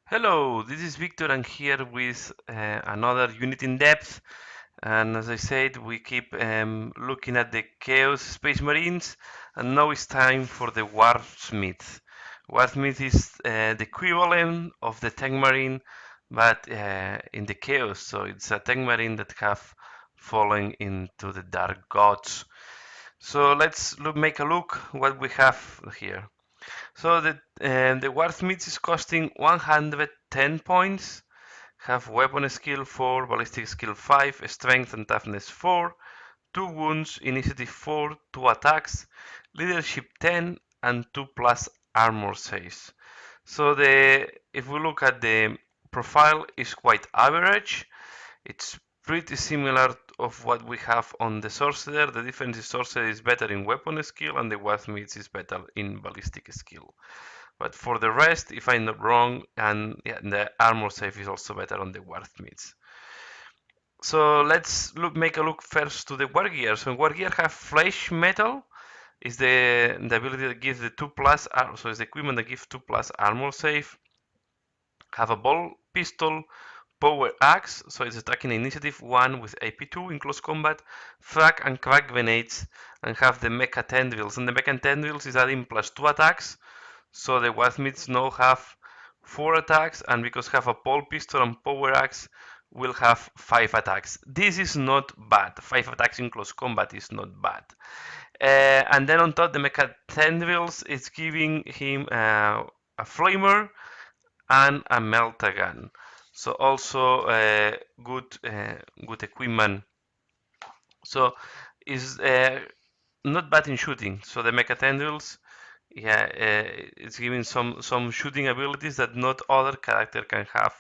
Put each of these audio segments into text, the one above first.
Hello, this is Victor. I'm here with another unit in depth. And as I said, we keep looking at the Chaos Space Marines, and now it's time for the Warpsmith. Warpsmith is the equivalent of the Tank Marine, but in the Chaos. So it's a Tank Marine that have fallen into the Dark Gods. So let's make a look what we have here. So the Warpsmith is costing 110 points, have weapon skill 4, ballistic skill 5, strength and toughness 4, 2 wounds, initiative 4, 2 attacks, leadership 10, and 2 plus armor saves. So if we look at the profile, is quite average. It's pretty similar of what we have on the sorcerer. The difference is sorcerer is better in weapon skill and the Warpsmith is better in ballistic skill. But for the rest, if I'm not wrong, and yeah, the armor save is also better on the Warpsmiths. So let's make a look first to the war gear. So war gear have flesh metal, is the ability that gives the 2 plus, so it's the equipment that gives 2 plus armor save. Have a ball pistol, power axe, so it's attacking initiative 1 with AP2 in close combat, frag and crack grenades, and have the mecha tendrils. And the mecha tendrils is adding plus 2 attacks, so the Warpsmiths now have 4 attacks, and because have a pole pistol and power axe, will have 5 attacks. This is not bad. 5 attacks in close combat is not bad. And then on top, the mecha tendrils is giving him a flamer and a meltagun. So also good equipment. So is not bad in shooting. So the mecha tendrils, yeah, it's giving some shooting abilities that not other character can have.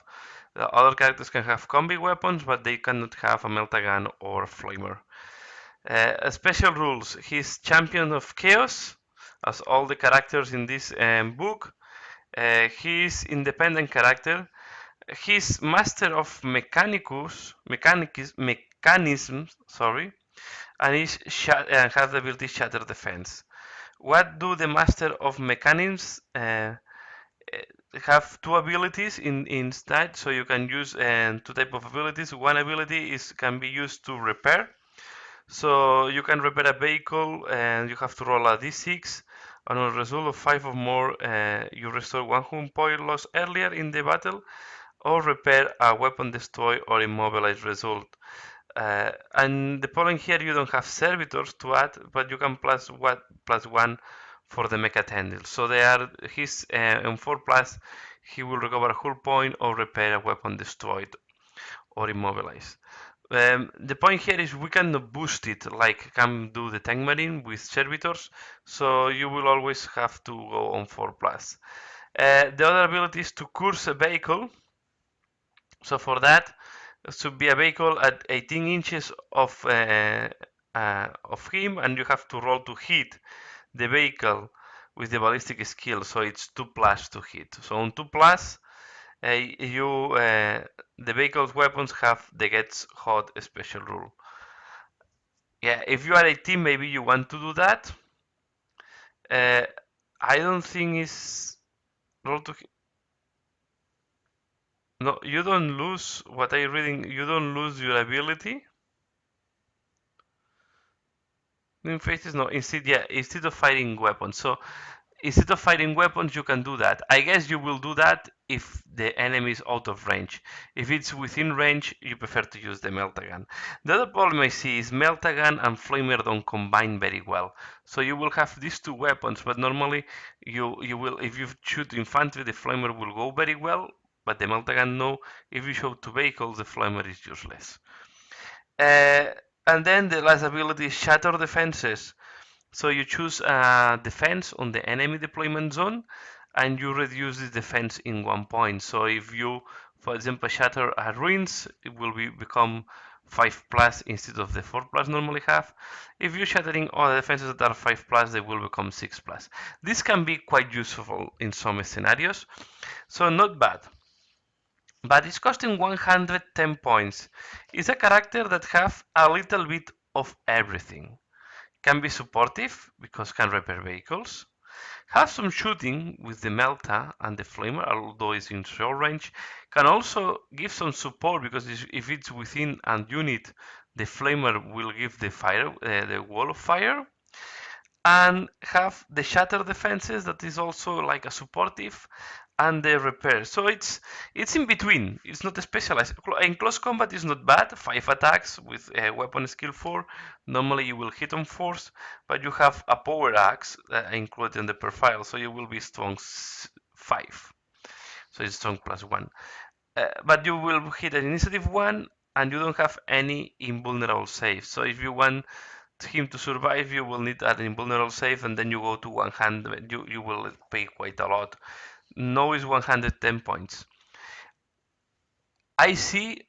The other characters can have combi weapons, but they cannot have a meltagun or flamer. Special rules: he's champion of chaos, as all the characters in this book. He's independent character. He's master of mechanisms, sorry, and has the ability shatter defense. What do the master of mechanisms have? Two abilities instead, so you can use two type of abilities. One ability is can be used to repair, so you can repair a vehicle and you have to roll a d6. On a result of 5 or more, you restore 1 point lost earlier in the battle, or repair a weapon destroyed or immobilized result. And the point here, you don't have servitors to add, but you can plus 1 for the mecha tendril. So they are his on 4 plus, he will recover a whole point or repair a weapon destroyed or immobilized. The point here is we cannot boost it like can do the tank marine with servitors, so you will always have to go on 4 plus. The other ability is to curse a vehicle. So for that, it should be a vehicle at 18 inches of him, and you have to roll to hit the vehicle with the ballistic skill. So it's 2 plus to hit. So on 2 plus, the vehicle's weapons have the gets hot special rule. Yeah, if you are a team, maybe you want to do that. I don't think it's roll to hit. No, you don't lose what I reading. You don't lose your ability. In phases, no. Instead, yeah, instead of fighting weapons. So instead of fighting weapons, you can do that. I guess you will do that if the enemy is out of range. If it's within range, you prefer to use the meltagun. The other problem I see is meltagun and flamer don't combine very well. So you will have these two weapons, but normally you will, if you shoot infantry, the flamer will go very well, but the meltagun no. If you shoot two vehicles, the flamer is useless. Uh, and then the last ability is shatter defenses. So you choose a defense on the enemy deployment zone and you reduce the defense in 1 point. So if you, for example, shatter a ruins, it will become 5 plus instead of the 4 plus normally have. If you're shattering all the defenses that are 5 plus, they will become 6 plus. This can be quite useful in some scenarios, so not bad. But it's costing 110 points. It's a character that have a little bit of everything. Can be supportive because can repair vehicles. Have some shooting with the Melta and the Flamer, although it's in short range. Can also give some support because if it's within a unit, the Flamer will give the fire, the wall of fire, and have the shatter defenses that is also like a supportive, and the repair. So it's in between. It's not specialized. In close combat, it's not bad. 5 attacks with weapon skill 4. Normally you will hit on force, but you have a power axe included in the profile, so you will be strong 5. So it's strong +1. But you will hit an initiative 1, and you don't have any invulnerable save. So if you want him to survive, you will need an invulnerable save, and then you go to 100. You will pay quite a lot. No is 110 points. I see.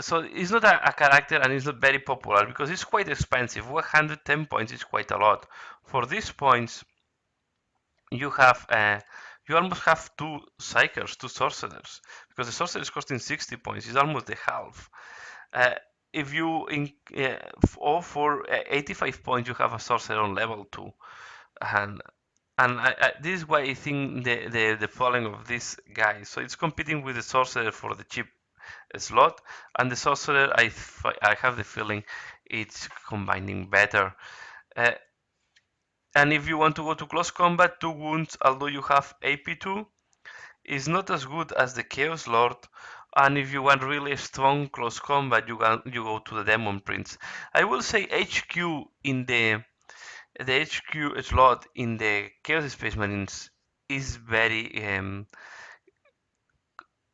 So it's not a character, and it's not very popular because it's quite expensive. 110 points is quite a lot. For these points, you have you almost have 2 psychers, 2 sorcerers, because the sorcerer is costing 60 points. It's almost the half. Uh, if you for 85 points, you have a sorcerer on level 2, and this is why I think the falling of this guy. So it's competing with the sorcerer for the cheap slot, and the sorcerer I have the feeling it's combining better. Uh, and if you want to go to close combat, 2 wounds, although you have AP2, is not as good as the Chaos Lord. And if you want really strong close combat, you go to the Demon Prince. I will say HQ in the HQ slot in the Chaos Space Marines is very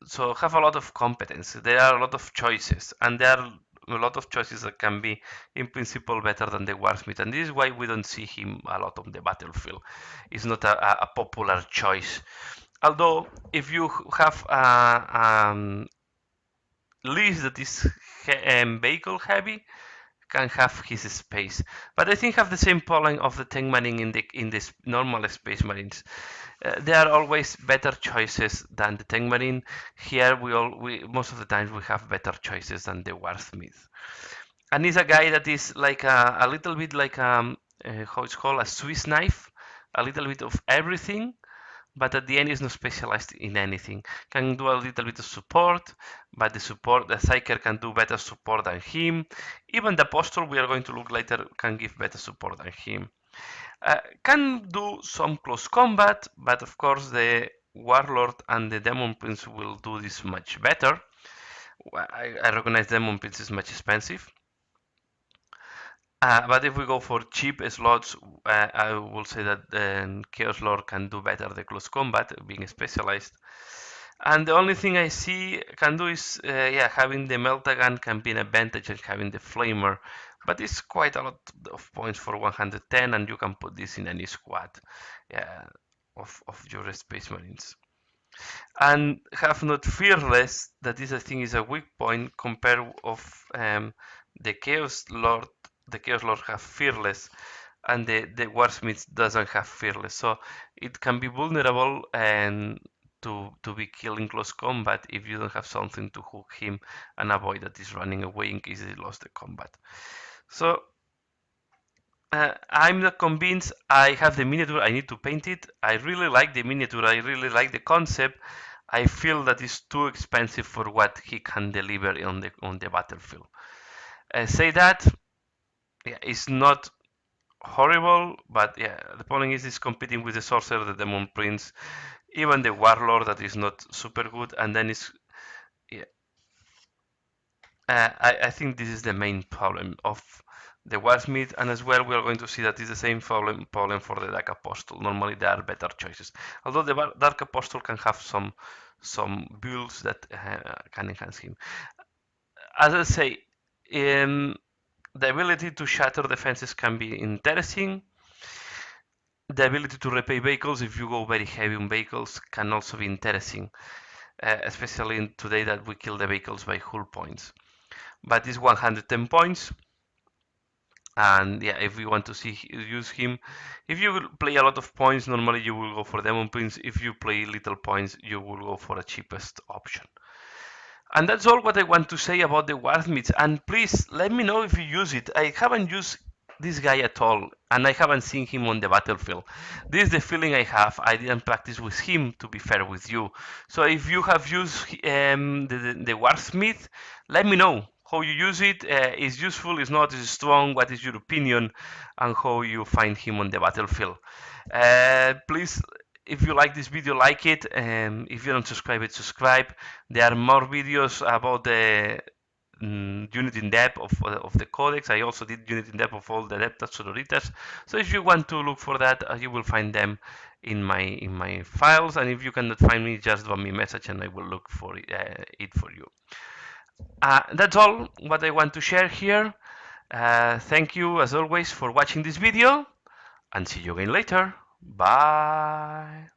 so have a lot of competence. There are a lot of choices, and there are a lot of choices that can be in principle better than the Warpsmith, and this is why we don't see him a lot on the battlefield. It's not a popular choice. Although if you have a list that is vehicle heavy, can have his space. But I think have the same problem of the tank marine in this normal space marines. There are always better choices than the tank marine. Here we most of the times we have better choices than the Warpsmith. And he's a guy that is like a little bit like how it's called, a Swiss knife, a little bit of everything, but at the end is not specialized in anything. Can do a little bit of support, but the Psyker can do better support than him. Even the Apostle, we are going to look later, can give better support than him. Can do some close combat, but of course the Warlord and the Demon Prince will do this much better. I recognize Demon Prince is much expensive. But if we go for cheap slots, I will say that Chaos Lord can do better the close combat, being specialized. And the only thing I see can do is, yeah, having the Meltagun can be an advantage, and having the Flamer. But it's quite a lot of points for 110, and you can put this in any squad, yeah, of your Space Marines. And have not Fearless, that is, I think, is a weak point compared of the Chaos Lord. The Chaos Lord have Fearless, and the Warsmith doesn't have Fearless, so it can be vulnerable and to be killed in close combat if you don't have something to hook him and avoid that he's running away in case he lost the combat. So I'm not convinced. I have the miniature, I need to paint it. I really like the miniature, I really like the concept. I feel that it's too expensive for what he can deliver on the battlefield. Say that, yeah, it's not horrible, but yeah, the point is he's competing with the sorcerer, the demon prince, even the warlord that is not super good, and then it's yeah. I think this is the main problem of the Warsmith, and as well we are going to see that it's the same problem for the Dark Apostle. Normally there are better choices, although the Dark Apostle can have some builds that can enhance him. As I say, the ability to shatter defenses can be interesting. The ability to repay vehicles, if you go very heavy on vehicles, can also be interesting, especially in today that we kill the vehicles by hull points. But it's 110 points, and yeah, if we want to use him, if you play a lot of points, normally you will go for Demon Prince. If you play little points, you will go for a cheapest option. And that's all what I want to say about the Warpsmith. And please let me know if you use it. I haven't used this guy at all. and I haven't seen him on the battlefield. This is the feeling I have. I didn't practice with him, to be fair with you. So if you have used the Warpsmith, let me know how you use it. Is useful, is not, is strong, what is your opinion, and how you find him on the battlefield. Please, if you like this video, like it. If you don't subscribe it, subscribe. There are more videos about the unit in depth of the codex. I also did unit in depth of all the adeptas sonoritas. So if you want to look for that, you will find them in my files. And if you cannot find me, just drop me a message and I will look for it for you. That's all what I want to share here. Thank you as always for watching this video and see you again later. Bye.